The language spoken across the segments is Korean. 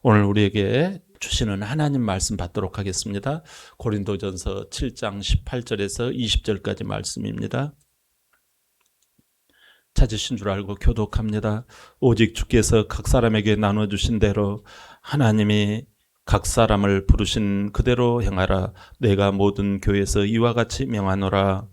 오늘 우리에게 주시는 하나님 말씀 받도록 하겠습니다. 고린도전서 7장 18절에서 20절까지 말씀입니다. 찾으신 줄 알고 교독합니다. 오직 주께서 각 사람에게 나눠주신 대로 하나님이 각 사람을 부르신 그대로 행하라. 내가 모든 교회에서 이와 같이 명하노라.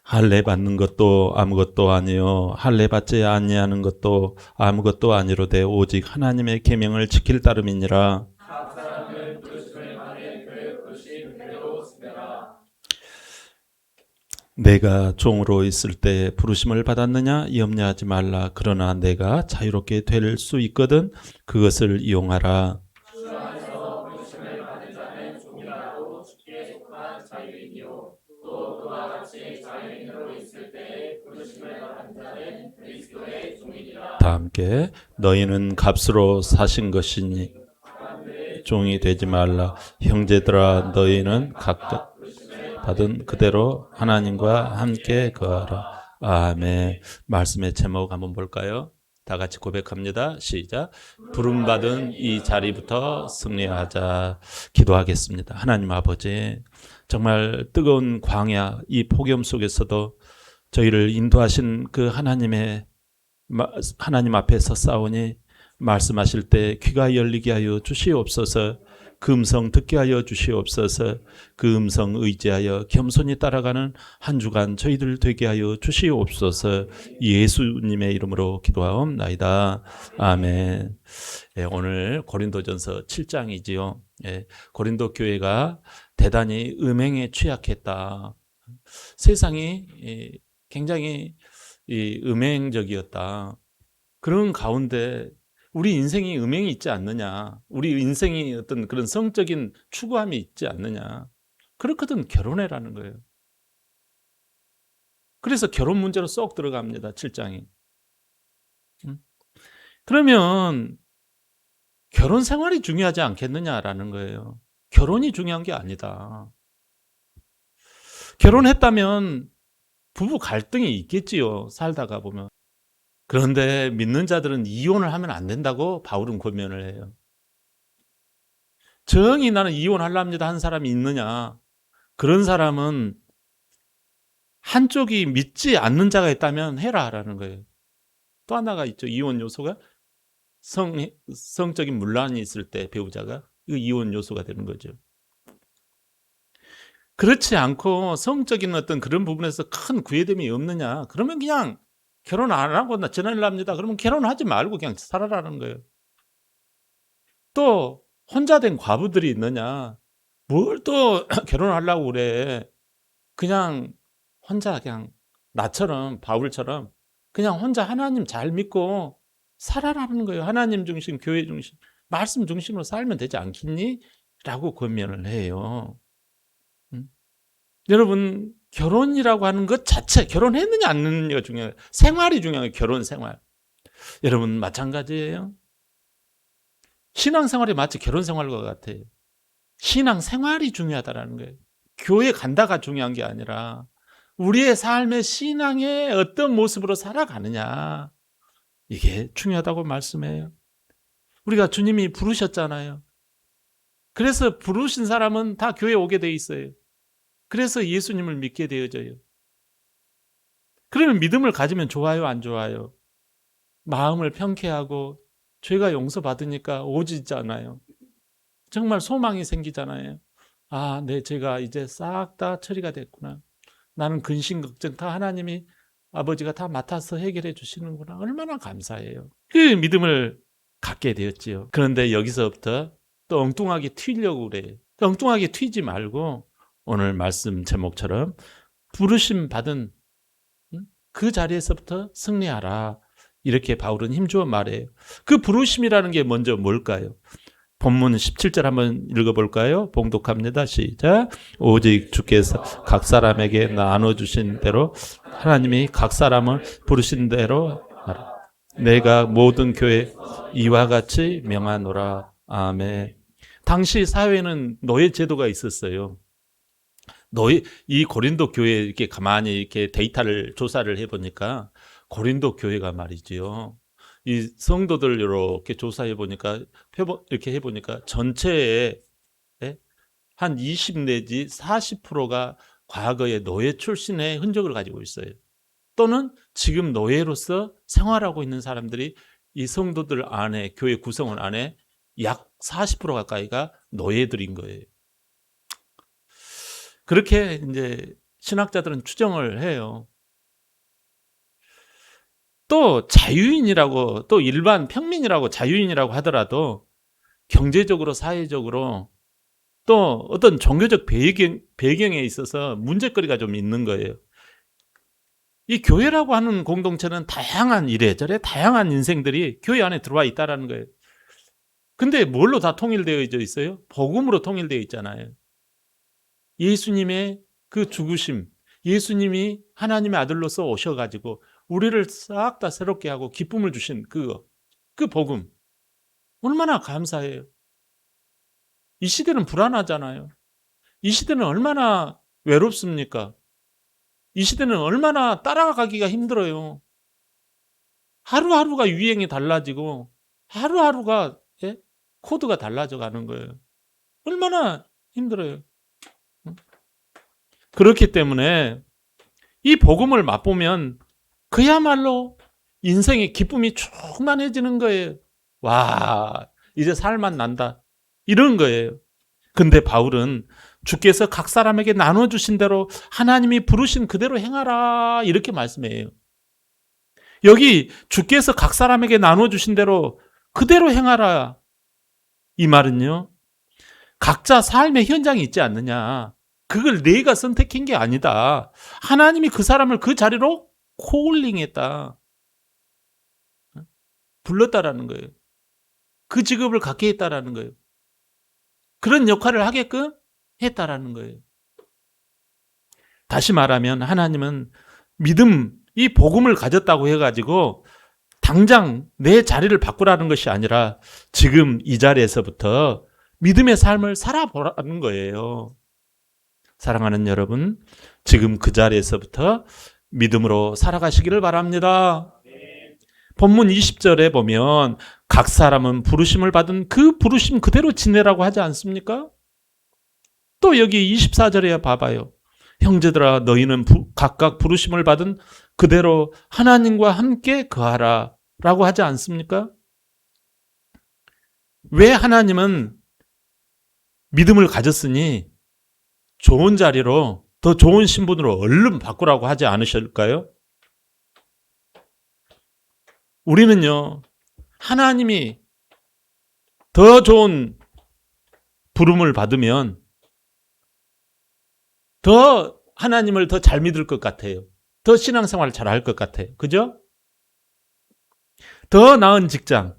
할례 받는 것도 아무것도 아니요 할례 받지 아니하는 것도 아무것도 아니로되 오직 하나님의 계명을 지킬 따름이니라. 내가 종으로 있을 때 부르심을 받았느냐 염려하지 말라. 그러나 내가 자유롭게 될 수 있거든 그것을 이용하라. 다 함께 너희는 값으로 사신 것이니 종이 되지 말라. 형제들아 너희는 각각 받은 그대로 하나님과 함께 거하라. 아멘. 말씀의 제목 한번 볼까요? 다 같이 고백합니다. 시작. 부름받은 이 자리부터 승리하자. 기도하겠습니다. 하나님 아버지, 정말 뜨거운 광야 이 폭염 속에서도 저희를 인도하신 그 하나님 앞에서 싸우니 말씀하실 때 귀가 열리게 하여 주시옵소서. 그 음성 듣게 하여 주시옵소서. 그 음성 의지하여 겸손히 따라가는 한 주간 저희들 되게 하여 주시옵소서. 예수님의 이름으로 기도하옵나이다. 아멘. 오늘 고린도전서 7장이지요. 고린도 교회가 대단히 음행에 취약했다. 세상이 굉장히 음행적이었다. 그런 가운데 우리 인생이 음행이 있지 않느냐, 우리 인생이 어떤 그런 성적인 추구함이 있지 않느냐, 그렇거든 결혼해라는 거예요. 그래서 결혼 문제로 쏙 들어갑니다. 7장이. 그러면 결혼 생활이 중요하지 않겠느냐라는 거예요. 결혼이 중요한 게 아니다. 결혼했다면 부부 갈등이 있겠지요. 살다가 보면. 그런데 믿는 자들은 이혼을 하면 안 된다고 바울은 권면을 해요. 정이 나는 이혼하려합니다 한 사람이 있느냐? 그런 사람은 한쪽이 믿지 않는 자가 있다면 해라라는 거예요. 또 하나가 있죠. 이혼 요소가 성적인 문란이 있을 때 배우자가 이거 이혼 요소가 되는 거죠. 그렇지 않고 성적인 어떤 그런 부분에서 큰 구애됨이 없느냐? 그러면 그냥 결혼 안 하고 나 전화를 합니다. 그러면 결혼하지 말고 그냥 살아라는 거예요. 또 혼자 된 과부들이 있느냐? 뭘 또 결혼하려고 그래? 그냥 혼자 그냥 나처럼 바울처럼 그냥 혼자 하나님 잘 믿고 살아라는 거예요. 하나님 중심, 교회 중심, 말씀 중심으로 살면 되지 않겠니? 라고 권면을 해요. 여러분, 결혼이라고 하는 것 자체, 결혼했느냐 안 했느냐가 중요해요. 생활이 중요해요. 결혼 생활. 여러분 마찬가지예요. 신앙생활이 마치 결혼 생활과 같아요. 신앙생활이 중요하다는 거예요. 교회 간다가 중요한 게 아니라 우리의 삶의 신앙의 어떤 모습으로 살아가느냐, 이게 중요하다고 말씀해요. 우리가 주님이 부르셨잖아요. 그래서 부르신 사람은 다 교회에 오게 돼 있어요. 그래서 예수님을 믿게 되어져요. 그러면 믿음을 가지면 좋아요, 안 좋아요? 마음을 평쾌하고 죄가 용서받으니까 오지잖아요. 정말 소망이 생기잖아요. 아, 내 죄가 이제 싹 다 처리가 됐구나. 나는 근심 걱정 다 하나님이 아버지가 다 맡아서 해결해 주시는구나. 얼마나 감사해요. 그 믿음을 갖게 되었지요. 그런데 여기서부터 또 엉뚱하게 튀려고 그래요. 엉뚱하게 튀지 말고 오늘 말씀 제목처럼 부르심 받은 그 자리에서부터 승리하라. 이렇게 바울은 힘주어 말해요. 그 부르심이라는 게 먼저 뭘까요? 본문 17절 한번 읽어볼까요? 봉독합니다. 시작. 오직 주께서 각 사람에게 나눠주신 대로 하나님이 각 사람을 부르신 대로 하라. 내가 모든 교회 이와 같이 명하노라. 아멘. 당시 사회는 노예 제도가 있었어요. 이 고린도 교회 이렇게 가만히 이렇게 데이터를 조사를 해보니까 고린도 교회가 말이지요. 이 성도들 이렇게 조사해 보니까 이렇게 해보니까 전체에 한 20 내지 40%가 과거의 노예 출신의 흔적을 가지고 있어요. 또는 지금 노예로서 생활하고 있는 사람들이 이 성도들 안에, 교회 구성원 안에 약 40% 가까이가 노예들인 거예요. 그렇게 이제 신학자들은 추정을 해요. 또 자유인이라고, 또 일반 평민이라고 자유인이라고 하더라도 경제적으로, 사회적으로 또 어떤 종교적 배경에 있어서 문제거리가 좀 있는 거예요. 이 교회라고 하는 공동체는 다양한 이래저래 다양한 인생들이 교회 안에 들어와 있다는 거예요. 근데 뭘로 다 통일되어 있어요? 복음으로 통일되어 있잖아요. 예수님의 그 죽으심, 예수님이 하나님의 아들로서 오셔가지고 우리를 싹 다 새롭게 하고 기쁨을 주신 그 복음. 얼마나 감사해요. 이 시대는 불안하잖아요. 이 시대는 얼마나 외롭습니까? 이 시대는 얼마나 따라가기가 힘들어요. 하루하루가 유행이 달라지고 하루하루가 코드가 달라져 가는 거예요. 얼마나 힘들어요. 그렇기 때문에 이 복음을 맛보면 그야말로 인생의 기쁨이 충만해지는 거예요. 와, 이제 살만 난다. 이런 거예요. 근데 바울은 주께서 각 사람에게 나눠주신 대로 하나님이 부르신 그대로 행하라 이렇게 말씀해요. 여기 주께서 각 사람에게 나눠주신 대로 그대로 행하라 이 말은요, 각자 삶의 현장이 있지 않느냐, 그걸 내가 선택한 게 아니다. 하나님이 그 사람을 그 자리로 콜링했다, 불렀다라는 거예요. 그 직업을 갖게 했다라는 거예요. 그런 역할을 하게끔 했다라는 거예요. 다시 말하면 하나님은 믿음, 이 복음을 가졌다고 해가지고 당장 내 자리를 바꾸라는 것이 아니라 지금 이 자리에서부터 믿음의 삶을 살아보라는 거예요. 사랑하는 여러분, 지금 그 자리에서부터 믿음으로 살아가시기를 바랍니다. 본문 20절에 보면 각 사람은 부르심을 받은 그 부르심 그대로 지내라고 하지 않습니까? 또 여기 24절에 봐봐요. 형제들아, 너희는 각각 부르심을 받은 그대로 하나님과 함께 거하라 라고 하지 않습니까? 왜 하나님은 믿음을 가졌으니 좋은 자리로, 더 좋은 신분으로 얼른 바꾸라고 하지 않으실까요? 우리는요, 하나님이 더 좋은 부름을 받으면 더 하나님을 더 잘 믿을 것 같아요. 더 신앙생활을 잘 할 것 같아요. 그죠? 더 나은 직장,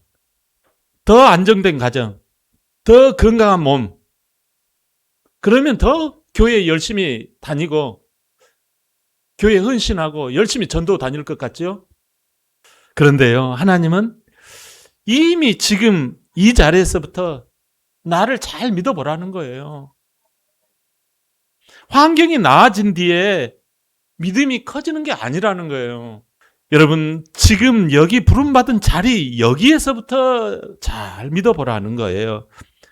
더 안정된 가정, 더 건강한 몸. 그러면 더 교회 열심히 다니고 교회 헌신하고 열심히 전도 다닐 것 같죠? 그런데요, 하나님은 이미 지금 이 자리에서부터 나를 잘 믿어보라는 거예요. 환경이 나아진 뒤에 믿음이 커지는 게 아니라는 거예요. 여러분, 지금 여기 부름받은 자리, 여기에서부터 잘 믿어보라는 거예요.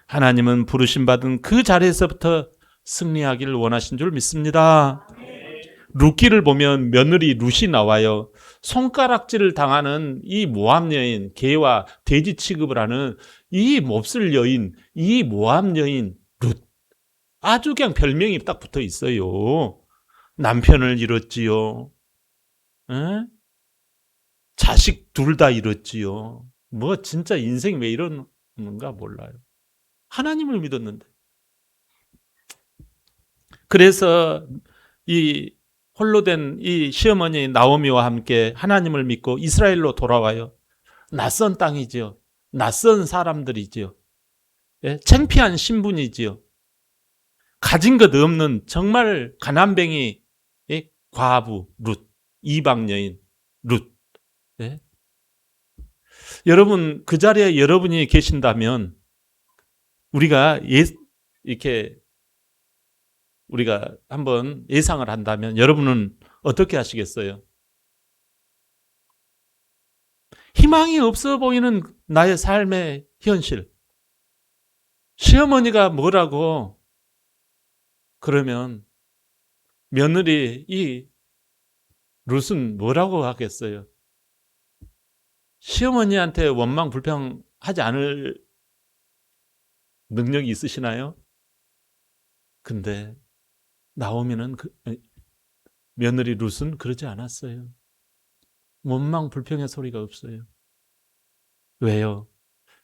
하나님은 부르심받은 그 자리에서부터 승리하기를 원하신 줄 믿습니다. 룻기를 보면 며느리 룻이 나와요. 손가락질을 당하는 이 모압 여인, 개와 돼지 취급을 하는 이 몹쓸 여인, 이 모압 여인 룻. 아주 그냥 별명이 딱 붙어 있어요. 남편을 잃었지요. 에? 자식 둘 다 잃었지요. 뭐 진짜 인생 왜 이러는가 몰라요. 하나님을 믿었는데. 그래서 이 홀로 된 이 시어머니 나오미와 함께 하나님을 믿고 이스라엘로 돌아와요. 낯선 땅이지요. 낯선 사람들이지요. 예? 창피한 신분이지요. 가진 것 없는 정말 가난뱅이 과부 룻, 이방 여인 룻. 예? 여러분, 그 자리에 여러분이 계신다면 우리가 이렇게 우리가 한번 예상을 한다면 여러분은 어떻게 하시겠어요? 희망이 없어 보이는 나의 삶의 현실. 시어머니가 뭐라고 그러면 며느리 이 룻은 뭐라고 하겠어요? 시어머니한테 원망 불평하지 않을 능력이 있으시나요? 근데 나오미는 며느리 룻은 그러지 않았어요. 원망 불평의 소리가 없어요. 왜요?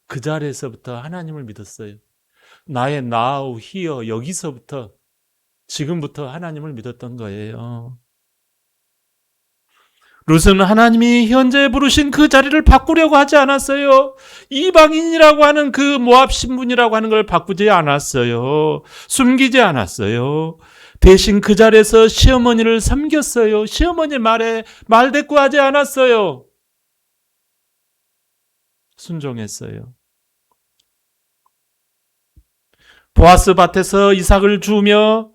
그 자리에서부터 하나님을 믿었어요. 나의 now, here, 여기서부터 지금부터 하나님을 믿었던 거예요. 룻은 하나님이 현재 부르신 그 자리를 바꾸려고 하지 않았어요. 이방인이라고 하는 그 모압 신분이라고 하는 걸 바꾸지 않았어요. 숨기지 않았어요. 대신 그 자리에서 시어머니를 섬겼어요. 시어머니 말에 말대꾸하지 않았어요. 순종했어요. 보아스 밭에서 이삭을 주며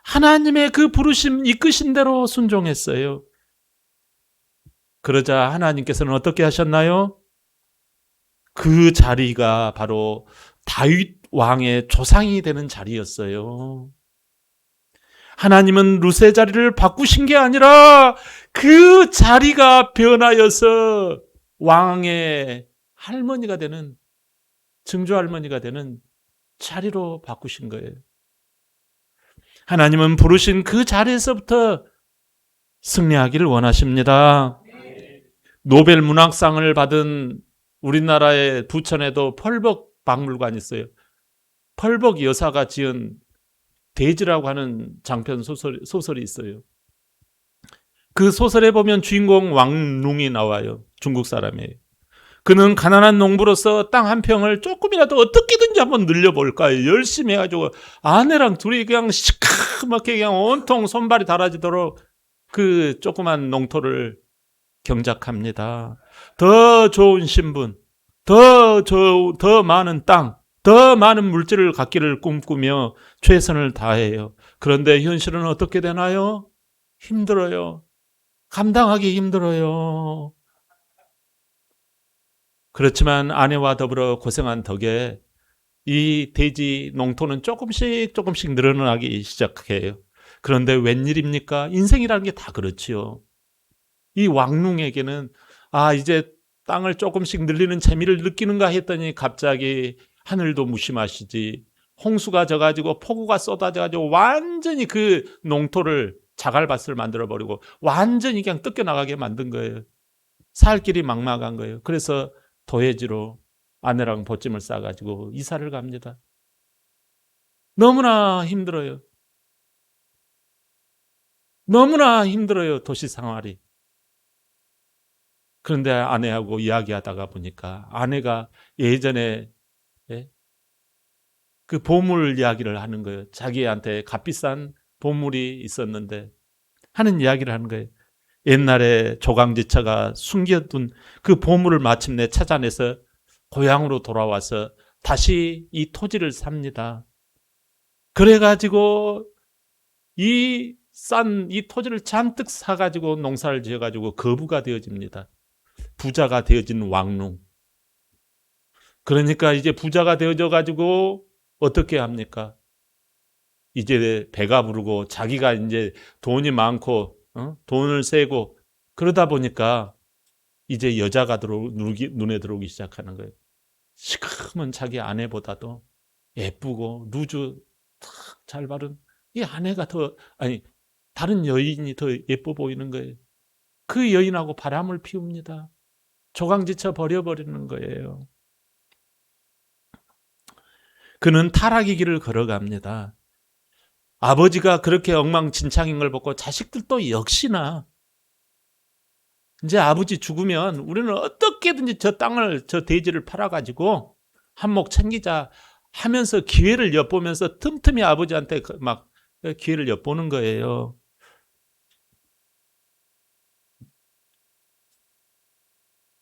하나님의 그 부르심 이끄신 대로 순종했어요. 그러자 하나님께서는 어떻게 하셨나요? 그 자리가 바로 다윗 왕의 조상이 되는 자리였어요. 하나님은 룻의 자리를 바꾸신 게 아니라 그 자리가 변하여서 왕의 할머니가 되는, 증조 할머니가 되는 자리로 바꾸신 거예요. 하나님은 부르신 그 자리에서부터 승리하기를 원하십니다. 노벨 문학상을 받은 우리나라의 부천에도 펄벅 박물관이 있어요. 펄벅 여사가 지은 데이지라고 하는 장편 소설이 있어요. 그 소설에 보면 주인공 왕룽이 나와요. 중국 사람이에요. 그는 가난한 농부로서 땅 한 평을 조금이라도 어떻게든지 한번 늘려볼까 열심히 해가지고 아내랑 둘이 그냥 시커멓게 그냥 온통 손발이 닳아지도록 그 조그만 농토를 경작합니다. 더 좋은 신분, 더 많은 땅, 더 많은 물질을 갖기를 꿈꾸며 최선을 다해요. 그런데 현실은 어떻게 되나요? 힘들어요. 감당하기 힘들어요. 그렇지만 아내와 더불어 고생한 덕에 이 대지 농토는 조금씩 늘어나기 시작해요. 그런데 웬일입니까? 인생이라는 게 다 그렇지요. 이 왕룽에게는 이제 땅을 조금씩 늘리는 재미를 느끼는가 했더니 갑자기 하늘도 무심하시지. 홍수가 져가지고 폭우가 쏟아져가지고 완전히 그 농토를 자갈밭을 만들어버리고 완전히 그냥 뜯겨나가게 만든 거예요. 살 길이 막막한 거예요. 그래서 도해지로 아내랑 보찜을 싸가지고 이사를 갑니다. 너무나 힘들어요. 너무나 힘들어요. 도시 생활이. 그런데 아내하고 이야기하다가 보니까 아내가 예전에 그 보물 이야기를 하는 거예요. 자기한테 값비싼 보물이 있었는데 하는 이야기를 하는 거예요. 옛날에 조강지처가 숨겨둔 그 보물을 마침내 찾아내서 고향으로 돌아와서 다시 이 토지를 삽니다. 그래가지고 이 토지를 잔뜩 사가지고 농사를 지어가지고 거부가 되어집니다. 부자가 되어진 왕룽. 그러니까 이제 부자가 되어져가지고 어떻게 합니까? 이제 배가 부르고 자기가 이제 돈이 많고 돈을 세고 그러다 보니까 이제 여자가 눈에 들어오기 시작하는 거예요. 시커먼 자기 아내보다도 예쁘고 루즈 탁 잘 바른 이 아내가 다른 여인이 더 예뻐 보이는 거예요. 그 여인하고 바람을 피웁니다. 조강지쳐 버려버리는 거예요. 그는 타락의 길을 걸어갑니다. 아버지가 그렇게 엉망진창인 걸 보고 자식들도 역시나 이제 아버지 죽으면 우리는 어떻게든지 저 땅을, 저 대지를 팔아가지고 한몫 챙기자 하면서 기회를 엿보면서 틈틈이 아버지한테 막 기회를 엿보는 거예요.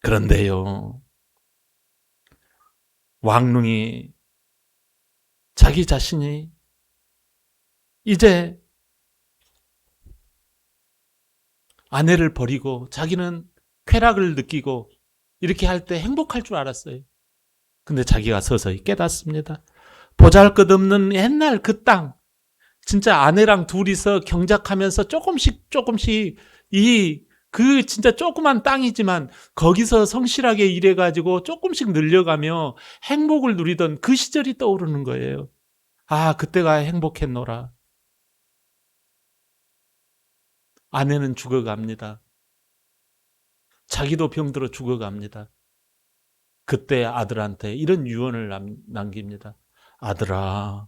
그런데요, 왕릉이 자기 자신이 이제 아내를 버리고 자기는 쾌락을 느끼고 이렇게 할 때 행복할 줄 알았어요. 근데 자기가 서서히 깨닫습니다. 보잘것없는 옛날 그 땅, 진짜 아내랑 둘이서 경작하면서 조금씩 진짜 조그만 땅이지만 거기서 성실하게 일해가지고 조금씩 늘려가며 행복을 누리던 그 시절이 떠오르는 거예요. 아, 그때가 행복했노라. 아내는 죽어갑니다. 자기도 병들어 죽어갑니다. 그때 아들한테 이런 유언을 남깁니다. 아들아,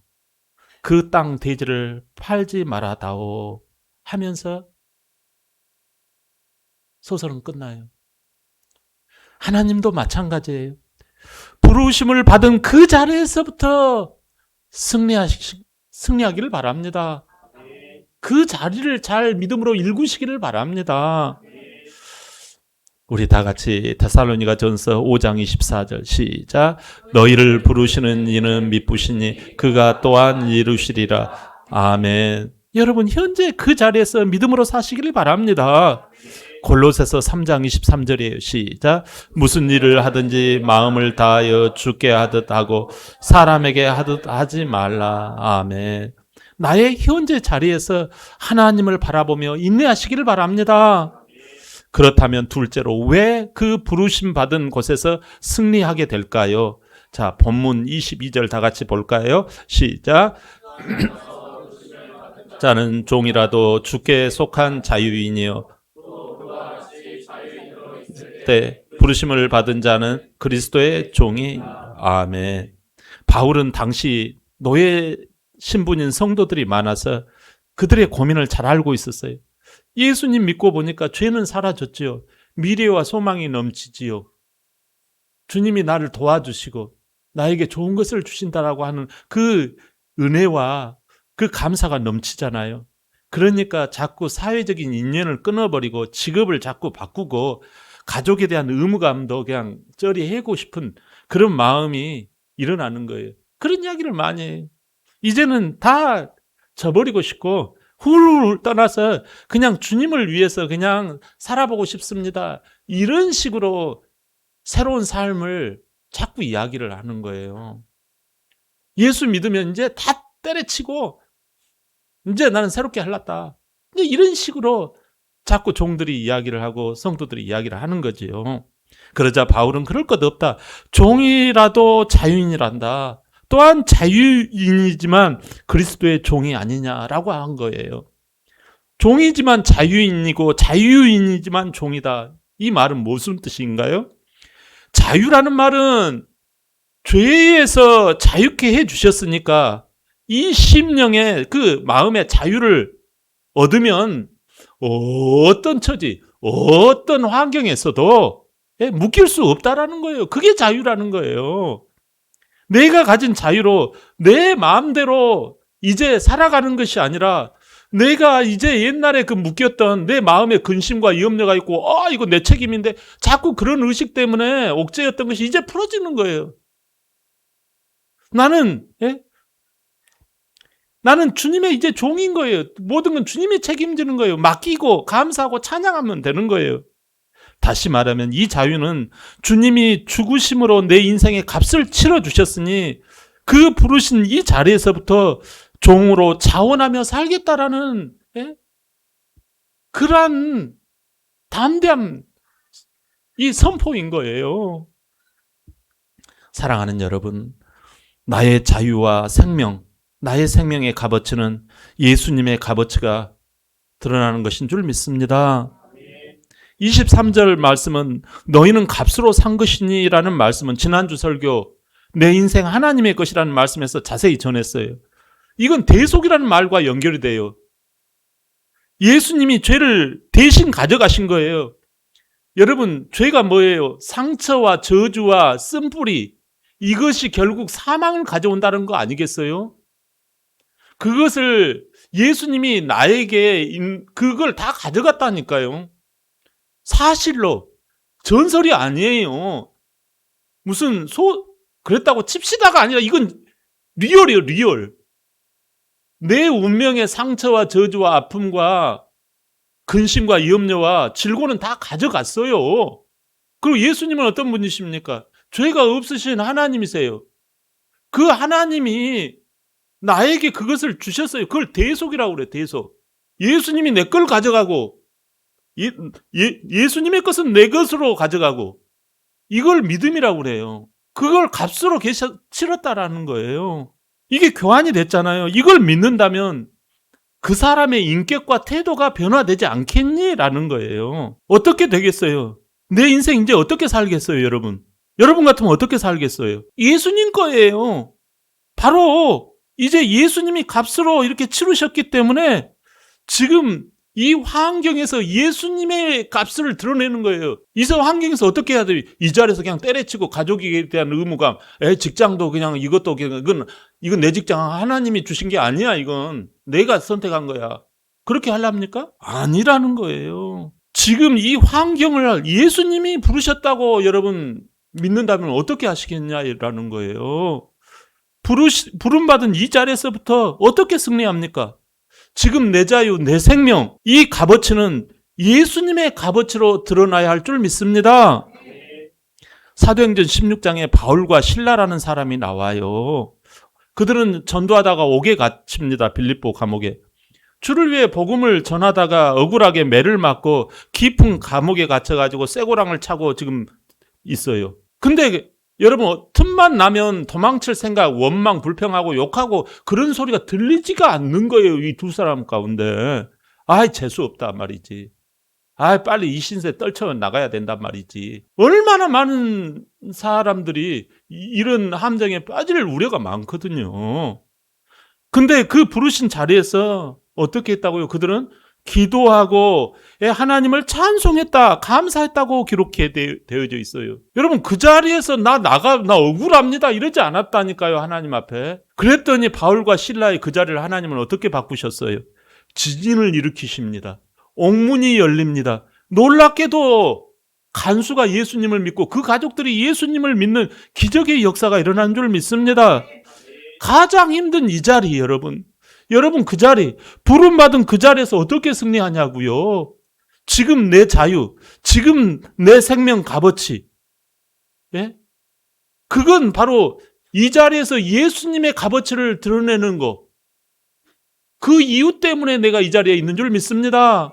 그 땅 대지를 팔지 말아다오 하면서 소설은 끝나요. 하나님도 마찬가지예요. 부르심을 받은 그 자리에서부터 승리하기를 바랍니다. 그 자리를 잘 믿음으로 일구시기를 바랍니다. 우리 다 같이 데살로니가전서 5장 24절 시작. 너희를 부르시는 이는 미쁘시니 그가 또한 이루시리라. 아멘. 여러분 현재 그 자리에서 믿음으로 사시기를 바랍니다. 골로새서 3장 23절이에요. 시작. 무슨 일을 하든지 마음을 다하여 주께 하듯 하고 사람에게 하듯 하지 말라. 아멘. 나의 현재 자리에서 하나님을 바라보며 인내하시기를 바랍니다. 그렇다면 둘째로 왜 그 부르심 받은 곳에서 승리하게 될까요? 자, 본문 22절 다 같이 볼까요? 시작. 자는 종이라도 주께 속한 자유인이요. 때 부르심을 받은 자는 그리스도의 종이. 아멘. 바울은 당시 노예 신분인 성도들이 많아서 그들의 고민을 잘 알고 있었어요. 예수님 믿고 보니까 죄는 사라졌지요. 미래와 소망이 넘치지요. 주님이 나를 도와주시고 나에게 좋은 것을 주신다라고 하는 그 은혜와 그 감사가 넘치잖아요. 그러니까 자꾸 사회적인 인연을 끊어버리고 직업을 자꾸 바꾸고 가족에 대한 의무감도 그냥 처리하고 싶은 그런 마음이 일어나는 거예요. 그런 이야기를 많이 해요. 이제는 다 저버리고 싶고 훌훌 떠나서 그냥 주님을 위해서 그냥 살아보고 싶습니다. 이런 식으로 새로운 삶을 자꾸 이야기를 하는 거예요. 예수 믿으면 이제 다 때려치고 이제 나는 새롭게 할랐다. 이제 이런 식으로 자꾸 종들이 이야기를 하고 성도들이 이야기를 하는 거지요. 그러자 바울은 그럴 것 없다. 종이라도 자유인이란다. 또한 자유인이지만 그리스도의 종이 아니냐라고 한 거예요. 종이지만 자유인이고 자유인이지만 종이다. 이 말은 무슨 뜻인가요? 자유라는 말은 죄에서 자유케 해주셨으니까 이 심령의 그 마음의 자유를 얻으면 어떤 처지, 어떤 환경에서도 묶일 수 없다라는 거예요. 그게 자유라는 거예요. 내가 가진 자유로 내 마음대로 이제 살아가는 것이 아니라 내가 이제 옛날에 그 묶였던 내 마음의 근심과 염려가 있고 이거 내 책임인데 자꾸 그런 의식 때문에 옥죄였던 것이 이제 풀어지는 거예요. 나는 주님의 이제 종인 거예요. 모든 건 주님이 책임지는 거예요. 맡기고 감사하고 찬양하면 되는 거예요. 다시 말하면 이 자유는 주님이 죽으심으로 내 인생의 값을 치러주셨으니 그 부르신 이 자리에서부터 종으로 자원하며 살겠다라는 그러한 담대한 이 선포인 거예요. 사랑하는 여러분, 나의 자유와 생명, 나의 생명의 값어치는 예수님의 값어치가 드러나는 것인 줄 믿습니다. 23절 말씀은 너희는 값으로 산 것이니 라는 말씀은 지난주 설교 내 인생 하나님의 것이라는 말씀에서 자세히 전했어요. 이건 대속이라는 말과 연결이 돼요. 예수님이 죄를 대신 가져가신 거예요. 여러분, 죄가 뭐예요? 상처와 저주와 쓴뿌리, 이것이 결국 사망을 가져온다는 거 아니겠어요? 그것을 예수님이 나에게 그걸 다 가져갔다니까요. 사실로, 전설이 아니에요. 무슨 그랬다고 칩시다가 아니라 이건 리얼이에요, 리얼. 내 운명의 상처와 저주와 아픔과 근심과 염려와 질고는 다 가져갔어요. 그리고 예수님은 어떤 분이십니까? 죄가 없으신 하나님이세요. 그 하나님이 나에게 그것을 주셨어요. 그걸 대속이라고 그래요. 대속. 예수님이 내 걸 가져가고 예수님의 것은 내 것으로 가져가고 이걸 믿음이라고 그래요. 그걸 값으로 치렀다라는 거예요. 이게 교환이 됐잖아요. 이걸 믿는다면 그 사람의 인격과 태도가 변화되지 않겠니? 라는 거예요. 어떻게 되겠어요? 내 인생 이제 어떻게 살겠어요, 여러분? 여러분 같으면 어떻게 살겠어요? 예수님 거예요. 바로 이제 예수님이 값으로 이렇게 치르셨기 때문에 지금 이 환경에서 예수님의 값을 드러내는 거예요. 이 환경에서 어떻게 해야 돼요? 이 자리에서 그냥 때려치고 가족에 대한 의무감, 직장도 그냥 이것도 그냥 이건 내 직장 하나님이 주신 게 아니야. 이건 내가 선택한 거야. 그렇게 하랍니까? 아니라는 거예요. 지금 이 환경을 예수님이 부르셨다고 여러분 믿는다면 어떻게 하시겠냐라는 거예요. 부름받은 이 자리에서부터 어떻게 승리합니까? 지금 내 자유, 내 생명, 이 값어치는 예수님의 값어치로 드러나야 할 줄 믿습니다. 사도행전 16장에 바울과 실라라는 사람이 나와요. 그들은 전도하다가 옥에 갇힙니다. 빌립보 감옥에. 주를 위해 복음을 전하다가 억울하게 매를 맞고 깊은 감옥에 갇혀가지고 쇠고랑을 차고 지금 있어요. 근데 여러분 틈만 나면 도망칠 생각, 원망, 불평하고 욕하고 그런 소리가 들리지가 않는 거예요. 이 두 사람 가운데. 재수 없단 말이지. 빨리 이 신세 떨쳐 나가야 된단 말이지. 얼마나 많은 사람들이 이런 함정에 빠질 우려가 많거든요. 근데 그 부르신 자리에서 어떻게 했다고요? 그들은 기도하고 하나님을 찬송했다, 감사했다고 기록해 되어져 있어요. 여러분 그 자리에서 나 억울합니다 이러지 않았다니까요. 하나님 앞에. 그랬더니 바울과 실라의 그 자리를 하나님은 어떻게 바꾸셨어요? 지진을 일으키십니다. 옥문이 열립니다. 놀랍게도 간수가 예수님을 믿고 그 가족들이 예수님을 믿는 기적의 역사가 일어난 줄 믿습니다. 가장 힘든 이 자리 여러분 그 자리, 부름받은 그 자리에서 어떻게 승리하냐고요. 지금 내 자유, 지금 내 생명 값어치, 그건 바로 이 자리에서 예수님의 값어치를 드러내는 거. 그 이유 때문에 내가 이 자리에 있는 줄 믿습니다.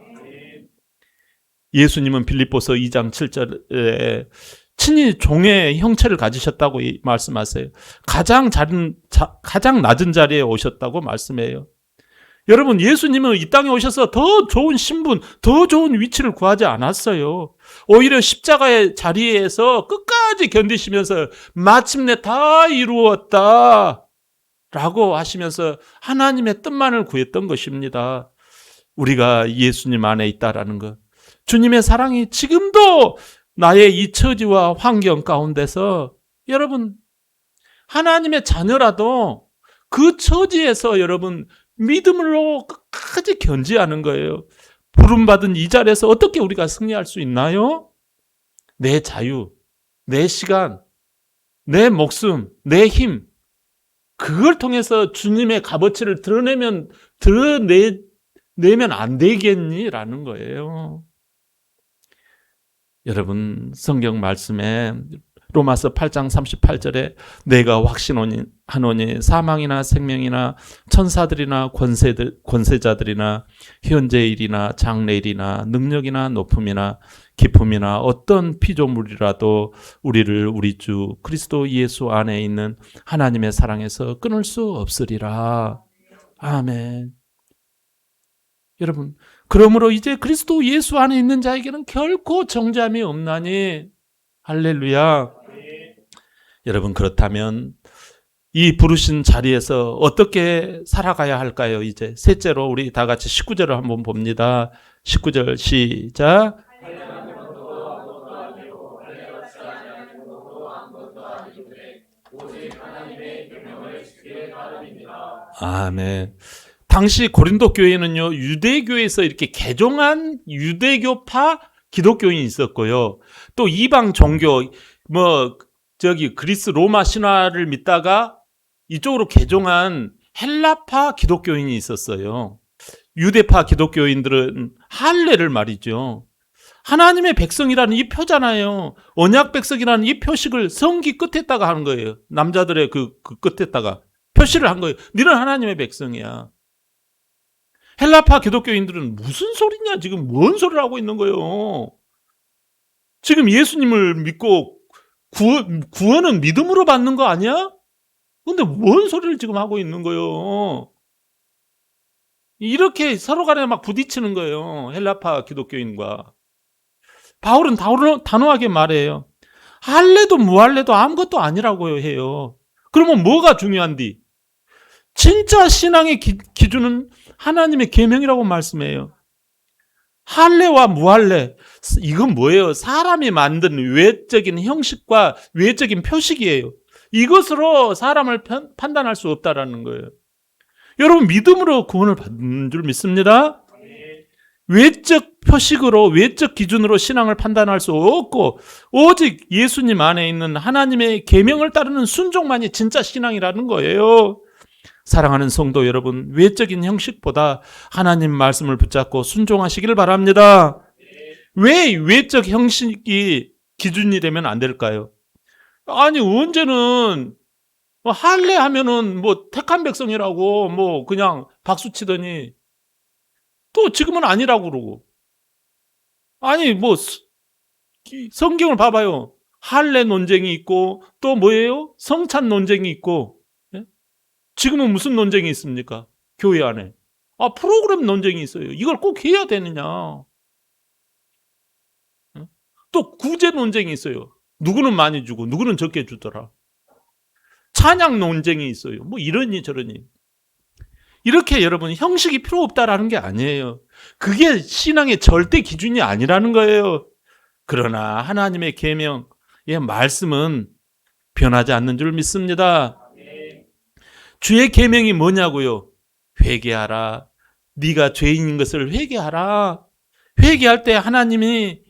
예수님은 빌립보서 2장 7절에 친히 종의 형체를 가지셨다고 말씀하세요. 가장 낮은 자리에 오셨다고 말씀해요. 여러분 예수님은 이 땅에 오셔서 더 좋은 신분, 더 좋은 위치를 구하지 않았어요. 오히려 십자가의 자리에서 끝까지 견디시면서 마침내 다 이루었다 라고 하시면서 하나님의 뜻만을 구했던 것입니다. 우리가 예수님 안에 있다라는 것, 주님의 사랑이 지금도 나의 이 처지와 환경 가운데서 여러분 하나님의 자녀라도 그 처지에서 여러분 믿음으로 끝까지 견지하는 거예요. 부름받은 이 자리에서 어떻게 우리가 승리할 수 있나요? 내 자유, 내 시간, 내 목숨, 내 힘, 그걸 통해서 주님의 값어치를 드러내면 안 되겠니라는 거예요. 여러분 성경 말씀에 로마서 8장 38절에 내가 확신하노니 사망이나 생명이나 천사들이나 권세자들이나 현재일이나 장래일이나 능력이나 높음이나 기쁨이나 어떤 피조물이라도 우리를 우리 주 그리스도 예수 안에 있는 하나님의 사랑에서 끊을 수 없으리라. 아멘. 여러분 그러므로 이제 그리스도 예수 안에 있는 자에게는 결코 정죄함이 없나니. 할렐루야. 여러분 그렇다면 이 부르신 자리에서 어떻게 살아가야 할까요? 이제 셋째로 우리 다 같이 19절을 한번 봅니다. 19절 시작. 아멘. 당시 고린도 교회는요, 유대교에서 이렇게 개종한 유대교파 기독교인이 있었고요. 또 이방 종교, 그리스 로마 신화를 믿다가 이쪽으로 개종한 헬라파 기독교인이 있었어요. 유대파 기독교인들은 할례를 말이죠. 하나님의 백성이라는 이 표잖아요. 언약 백성이라는 이 표식을 성기 끝에다가 하는 거예요. 남자들의 그 끝에다가 표시를 한 거예요. 너는 하나님의 백성이야. 헬라파 기독교인들은 무슨 소리냐, 지금 뭔 소리를 하고 있는 거예요. 지금 예수님을 믿고 구원은 믿음으로 받는 거 아니야? 근데 뭔 소리를 지금 하고 있는 거예요. 이렇게 서로 간에 막 부딪히는 거예요. 헬라파 기독교인과. 바울은 단호하게 말해요. 할례도 무할례도 아무것도 아니라고 해요. 그러면 뭐가 중요한디? 진짜 신앙의 기준은 하나님의 계명이라고 말씀해요. 할례와 무할례, 이건 뭐예요? 사람이 만든 외적인 형식과 외적인 표식이에요. 이것으로 사람을 판단할 수 없다라는 거예요. 여러분, 믿음으로 구원을 받는 줄 믿습니다. 외적 표식으로, 외적 기준으로 신앙을 판단할 수 없고 오직 예수님 안에 있는 하나님의 계명을 따르는 순종만이 진짜 신앙이라는 거예요. 사랑하는 성도 여러분, 외적인 형식보다 하나님 말씀을 붙잡고 순종하시기를 바랍니다. 왜 외적 형식이 기준이 되면 안 될까요? 아니, 언제는 할례 하면은 택한 백성이라고 그냥 박수 치더니 또 지금은 아니라고 그러고. 아니, 성경을 봐봐요. 할례 논쟁이 있고 또 뭐예요? 성찬 논쟁이 있고. 예? 지금은 무슨 논쟁이 있습니까? 교회 안에. 프로그램 논쟁이 있어요. 이걸 꼭 해야 되느냐. 또 구제 논쟁이 있어요. 누구는 많이 주고 누구는 적게 주더라. 찬양 논쟁이 있어요. 이러니 저러니. 이렇게 여러분 형식이 필요 없다라는 게 아니에요. 그게 신앙의 절대 기준이 아니라는 거예요. 그러나 하나님의 계명의 말씀은 변하지 않는 줄 믿습니다. 주의 계명이 뭐냐고요? 회개하라. 네가 죄인인 것을 회개하라. 회개할 때 하나님이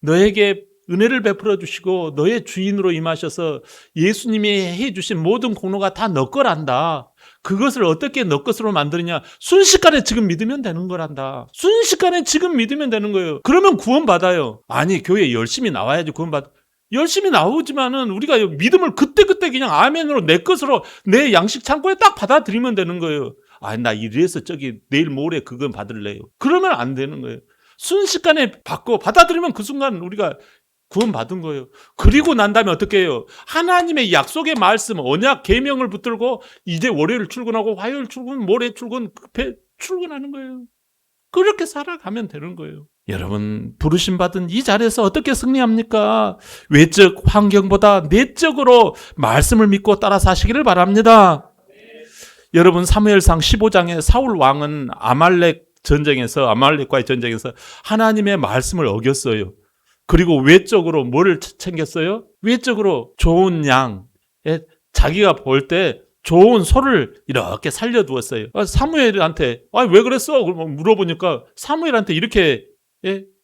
너에게 은혜를 베풀어 주시고 너의 주인으로 임하셔서 예수님이 해주신 모든 공로가 다 너 거란다. 그것을 어떻게 너 것으로 만드느냐? 순식간에 지금 믿으면 되는 거란다. 순식간에 지금 믿으면 되는 거예요. 그러면 구원받아요. 아니, 교회 열심히 나와야지 구원받아. 열심히 나오지만은 우리가 믿음을 그때그때 그냥 아멘으로 내 것으로 내 양식 창고에 딱 받아들이면 되는 거예요. 나 이래서 내일 모레 그건 받을래요. 그러면 안 되는 거예요. 순식간에 받고 받아들이면 그 순간 우리가 구원받은 거예요. 그리고 난 다음에 어떻게 해요? 하나님의 약속의 말씀, 언약, 계명을 붙들고 이제 월요일 출근하고 화요일 출근, 모레 출근, 출근하는 거예요. 그렇게 살아가면 되는 거예요. 여러분, 부르심 받은 이 자리에서 어떻게 승리합니까? 외적 환경보다 내적으로 말씀을 믿고 따라 사시기를 바랍니다. 여러분, 사무엘상 15장에 사울 왕은 아말렉과의 전쟁에서 하나님의 말씀을 어겼어요. 그리고 외적으로 뭐를 챙겼어요? 외적으로 좋은 양, 자기가 볼 때 좋은 소를 이렇게 살려두었어요. 사무엘한테 왜 그랬어? 물어보니까 사무엘한테 이렇게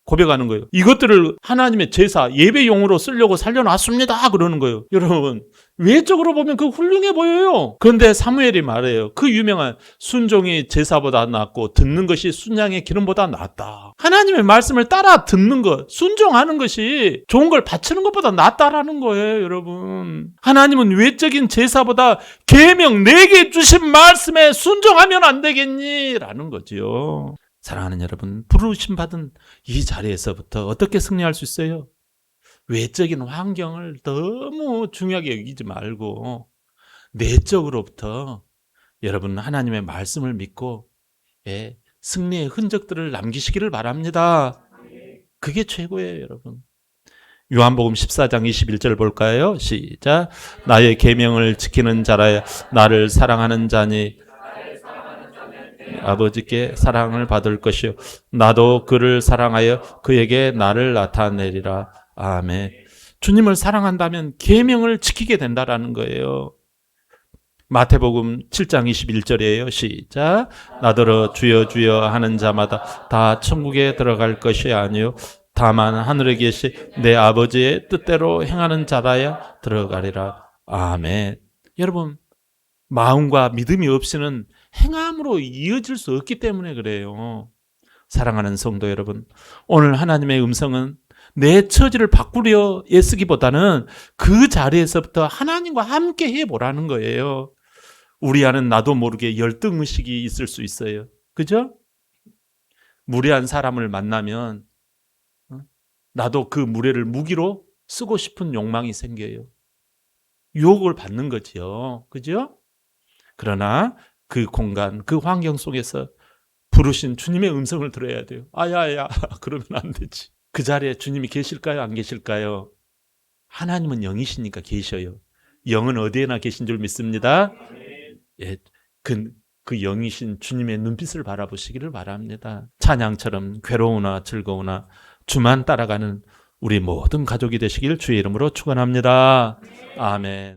고백하는 거예요. 이것들을 하나님의 제사, 예배용으로 쓰려고 살려놨습니다. 그러는 거예요. 여러분, 외적으로 보면 그 훌륭해 보여요. 그런데 사무엘이 말해요. 그 유명한 순종이 제사보다 낫고 듣는 것이 순양의 기름보다 낫다. 하나님의 말씀을 따라 듣는 것, 순종하는 것이 좋은 걸 바치는 것보다 낫다라는 거예요, 여러분. 하나님은 외적인 제사보다 계명 내게 주신 말씀에 순종하면 안 되겠니? 라는 거지요. 사랑하는 여러분, 부르심 받은 이 자리에서부터 어떻게 승리할 수 있어요? 외적인 환경을 너무 중요하게 여기지 말고 내적으로부터 여러분 하나님의 말씀을 믿고 승리의 흔적들을 남기시기를 바랍니다. 그게 최고예요, 여러분. 요한복음 14장 21절 볼까요? 시작. 나의 계명을 지키는 자라야 나를 사랑하는 자니 아버지께 사랑을 받을 것이요 나도 그를 사랑하여 그에게 나를 나타내리라. 아멘. 주님을 사랑한다면 계명을 지키게 된다라는 거예요. 마태복음 7장 21절이에요. 시작. 나더러 주여 주여 하는 자마다 다 천국에 들어갈 것이 아니요 다만 하늘에 계신 내 아버지의 뜻대로 행하는 자라야 들어가리라. 아멘. 여러분, 마음과 믿음이 없이는 행함으로 이어질 수 없기 때문에 그래요. 사랑하는 성도 여러분, 오늘 하나님의 음성은 내 처지를 바꾸려 애쓰기보다는 그 자리에서부터 하나님과 함께 해보라는 거예요. 우리 안은 나도 모르게 열등의식이 있을 수 있어요. 그죠? 무례한 사람을 만나면 나도 그 무례를 무기로 쓰고 싶은 욕망이 생겨요. 유혹을 받는 거죠. 그죠? 그러나 그 공간, 그 환경 속에서 부르신 주님의 음성을 들어야 돼요. 아야야, 그러면 안 되지. 그 자리에 주님이 계실까요? 안 계실까요? 하나님은 영이시니까 계셔요. 영은 어디에나 계신 줄 믿습니다. 예, 그 영이신 주님의 눈빛을 바라보시기를 바랍니다. 찬양처럼 괴로우나 즐거우나 주만 따라가는 우리 모든 가족이 되시길 주의 이름으로 축원합니다. 아멘.